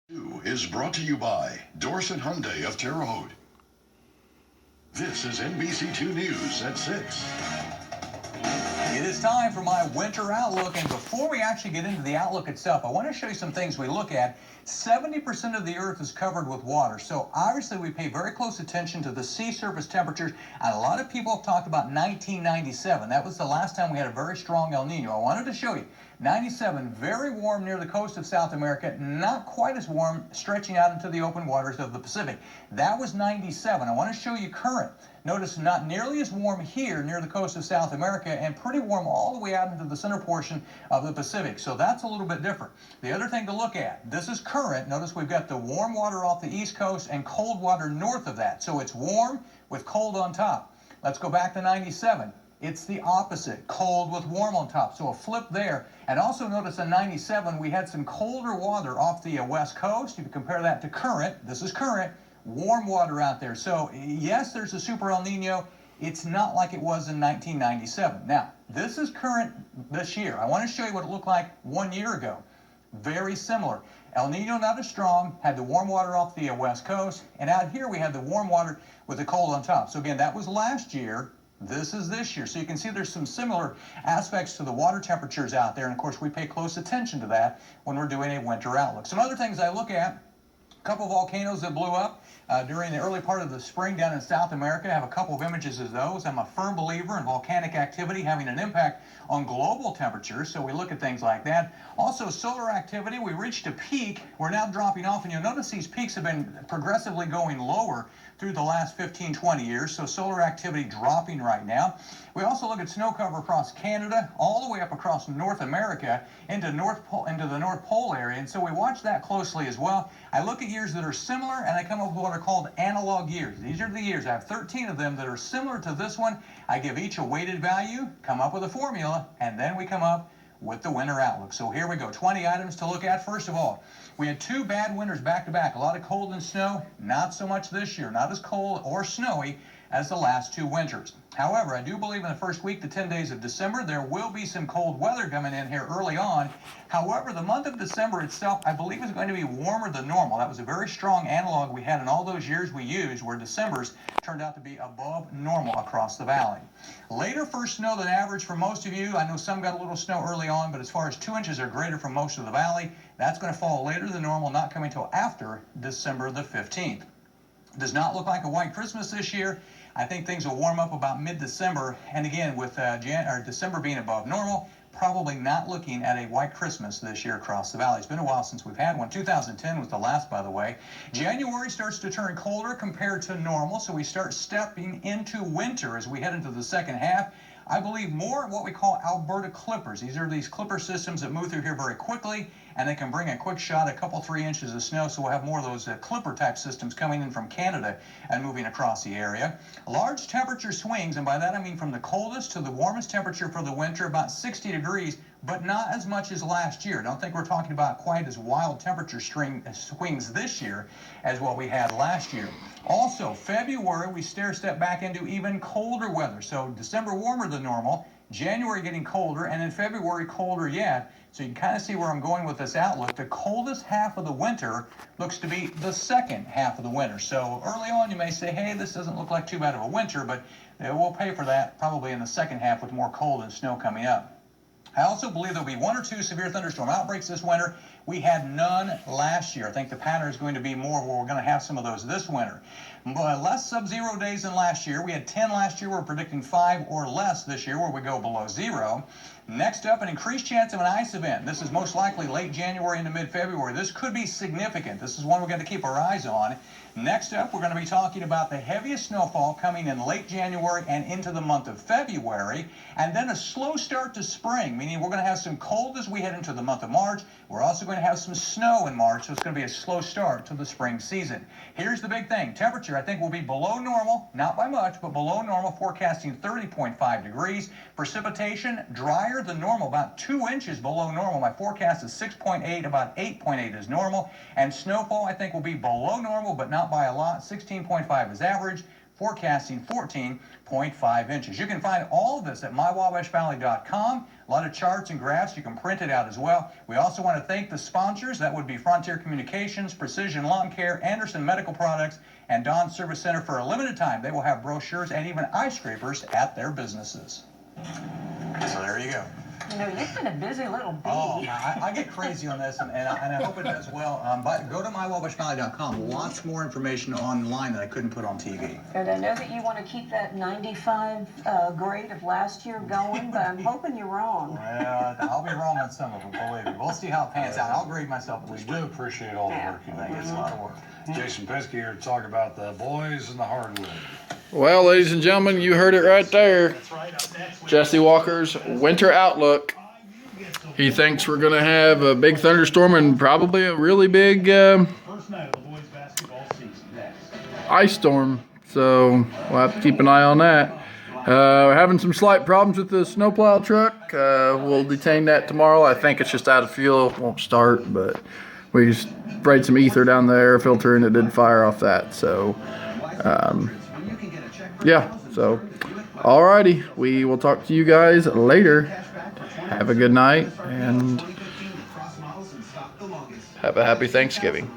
Is brought to you by Dorset Hyundai of Terre Haute. This is NBC2 News at 6. It is time for my winter outlook, and before we actually get into the outlook itself, I want to show you some things we look at. 70% of the earth is covered with water, so obviously we pay very close attention to the sea surface temperatures, and a lot of people have talked about 1997. That was the last time we had a very strong El Nino. I wanted to show you 97, very warm near the coast of South America, not quite as warm stretching out into the open waters of the Pacific. That was 97. I want to show you current. Notice not nearly as warm here near the coast of South America, and pretty warm all the way out into the center portion of the Pacific. So that's a little bit different. The other thing to look at, this is current. Notice we've got the warm water off the east coast and cold water north of that. So it's warm with cold on top. Let's go back to 97. It's the opposite, cold with warm on top. So a flip there. And also notice in 97, we had some colder water off the west coast. If you compare that to current, this is current, warm water out there. So yes, there's a super El Nino. It's not like it was in 1997. Now, this is current this year. I want to show you what it looked like 1 year ago. Very similar. El Nino not as strong, had the warm water off the west coast. And out here we had the warm water with the cold on top. So again, that was last year. This is this year. So you can see there's some similar aspects to the water temperatures out there. And of course, we pay close attention to that when we're doing a winter outlook. Some other things I look at, a couple of volcanoes that blew up during the early part of the spring down in South America. I have a couple of images of those. I'm a firm believer in volcanic activity having an impact on global temperatures, so we look at things like that. Also, solar activity, we reached a peak. We're now dropping off, and you'll notice these peaks have been progressively going lower through the last 15, 20 years, so solar activity dropping right now. We also look at snow cover across Canada, all the way up across North America into the North Pole area, and so we watch that closely as well. I look at years that are similar, and I come up with what are called analog years. These are the years. I have 13 of them that are similar to this one. I give each a weighted value, come up with a formula, and then we come up with the winter outlook. So here we go, 20 items to look at. First of all, we had two bad winters back to back. A lot of cold and snow, not so much this year, not as cold or snowy as the last two winters. However, I do believe in the first week to 10 days of December, there will be some cold weather coming in here early on. However, the month of December itself, I believe, is going to be warmer than normal. That was a very strong analog we had in all those years we used, where December's turned out to be above normal across the valley. Later first snow than average for most of you. I know some got a little snow early on, but as far as 2 inches or greater for most of the valley, that's going to fall later than normal, not coming until after December the 15th. Does not look like a white Christmas this year. I think things will warm up about mid-December, and again, with December being above normal, probably not looking at a white Christmas this year across the valley. It's been a while since we've had one. 2010 was the last, by the way. January starts to turn colder compared to normal, so we start stepping into winter as we head into the second half. I believe more what we call Alberta clippers. These are these clipper systems that move through here very quickly, and they can bring a quick shot, a couple, 3 inches of snow. So we'll have more of those clipper type systems coming in from Canada and moving across the area. Large temperature swings, and by that I mean from the coldest to the warmest temperature for the winter, about 60 degrees, but not as much as last year. Don't think we're talking about quite as wild temperature swings this year as what we had last year. Also, February, we step back into even colder weather. So December warmer than normal, January getting colder, and in February colder yet. So you can kind of see where I'm going with this outlook. The coldest half of the winter looks to be the second half of the winter. So early on you may say, hey, this doesn't look like too bad of a winter, but we'll pay for that probably in the second half with more cold and snow coming up. I also believe there'll be 1 or 2 severe thunderstorm outbreaks this winter. We had none last year. I think the pattern is going to be more where we're going to have some of those this winter. Less sub-zero days than last year. We had 10 last year. We're predicting 5 or less this year where we go below zero. Next up, an increased chance of an ice event. This is most likely late January into mid-February. This could be significant. This is one we're going to keep our eyes on. Next up, we're going to be talking about the heaviest snowfall coming in late January and into the month of February, and then a slow start to spring, meaning we're going to have some cold as we head into the month of March. We're also going to have some snow in March, so it's going to be a slow start to the spring season. Here's the big thing. Temperature, I think, will be below normal, not by much, but below normal, forecasting 30.5 degrees. Precipitation, drier than normal, about 2 inches below normal. My forecast is 6.8, about 8.8 is normal. And snowfall, I think, will be below normal, but not by a lot. 16.5 is average. forecasting 14.5 inches. You can find all of this at mywawashvalley.com. A lot of charts and graphs. You can print it out as well. We also want to thank the sponsors. That would be Frontier Communications, Precision Lawn Care, Anderson Medical Products, and Don Service Center. For a limited time, they will have brochures and even eye scrapers at their businesses. So there you go. You know, you've been a busy little bee. Oh, I get crazy on this, and I hope it does well. But go to mywawashvalley.com. Lots more information online that I couldn't put on TV. And I know that you want to keep that 95 grade of last year going, but I'm hoping you're wrong. Well, I'll be wrong on some of them, believe me. We'll see how it pans out. I'll grade myself. We do appreciate all the work you I think do. it's a lot of work. Jason Pesky here to talk about the boys and the hardwood. Well, ladies and gentlemen, you heard it right there. Jesse Walker's winter outlook. He thinks we're going to have a big thunderstorm and probably a really big ice storm. So we'll have to keep an eye on that. We're having some slight problems with the snowplow truck. We'll detain that tomorrow. I think it's just out of fuel. It won't start, but we sprayed some ether down the air filter and it did fire off that. So, yeah. So, alrighty. We will talk to you guys later. Have a good night and have a happy Thanksgiving.